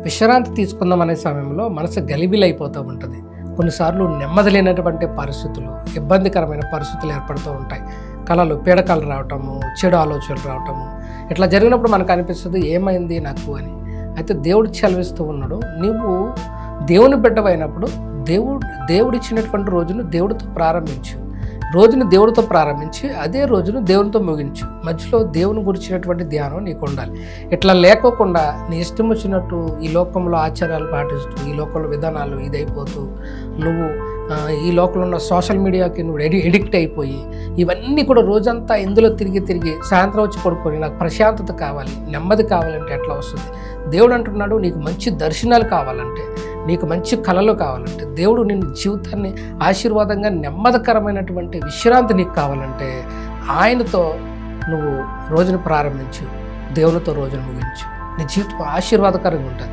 విశ్రాంతి తీసుకుందాం అనే సమయంలో మనసు గలిబిలైపోతూ ఉంటుంది. కొన్నిసార్లు నెమ్మది లేనటువంటి పరిస్థితులు, ఇబ్బందికరమైన పరిస్థితులు ఏర్పడుతూ ఉంటాయి. కళలు, పీడకలు రావటము, చెడు ఆలోచనలు రావటము, ఇట్లా జరిగినప్పుడు మనకు అనిపిస్తుంది ఏమైంది నాకు అని. అయితే దేవుడు సెలవిస్తూ ఉన్నాడు, నువ్వు దేవుని బిడ్డవైనప్పుడు దేవుడిచ్చినటువంటి రోజును దేవుడితో ప్రారంభించు. రోజును దేవుడితో ప్రారంభించి అదే రోజును దేవునితో ముగించు. మధ్యలో దేవుని గురించినటువంటి ధ్యానం నీకు ఉండాలి. ఇట్లా లేకోకుండా నీ ఇష్టం వచ్చినట్టు ఈ లోకంలో ఆచారాలు పాటిస్తూ, ఈ లోకంలో విధానాలు ఇదైపోతూ, నువ్వు ఈ లోకంలో ఉన్న సోషల్ మీడియాకి నువ్వు ఎడిక్ట్ అయిపోయి ఇవన్నీ కూడా రోజంతా ఇందులో తిరిగి సాయంత్రం వచ్చి పడుకొని నాకు ప్రశాంతత కావాలి, నెమ్మది కావాలంటే ఎట్లా వస్తుంది? దేవుడు అంటున్నాడు, నీకు మంచి దర్శనాలు కావాలంటే, నీకు మంచి కళలు కావాలంటే, దేవుడు నిన్ను జీవితాన్ని ఆశీర్వాదంగా నెమ్మదికరమైనటువంటి విశ్రాంతి నీకు కావాలంటే ఆయనతో నువ్వు రోజును ప్రారంభించు, దేవునితో రోజును ముగించు. నీ జీవితం ఆశీర్వాదకరంగా ఉంటుంది.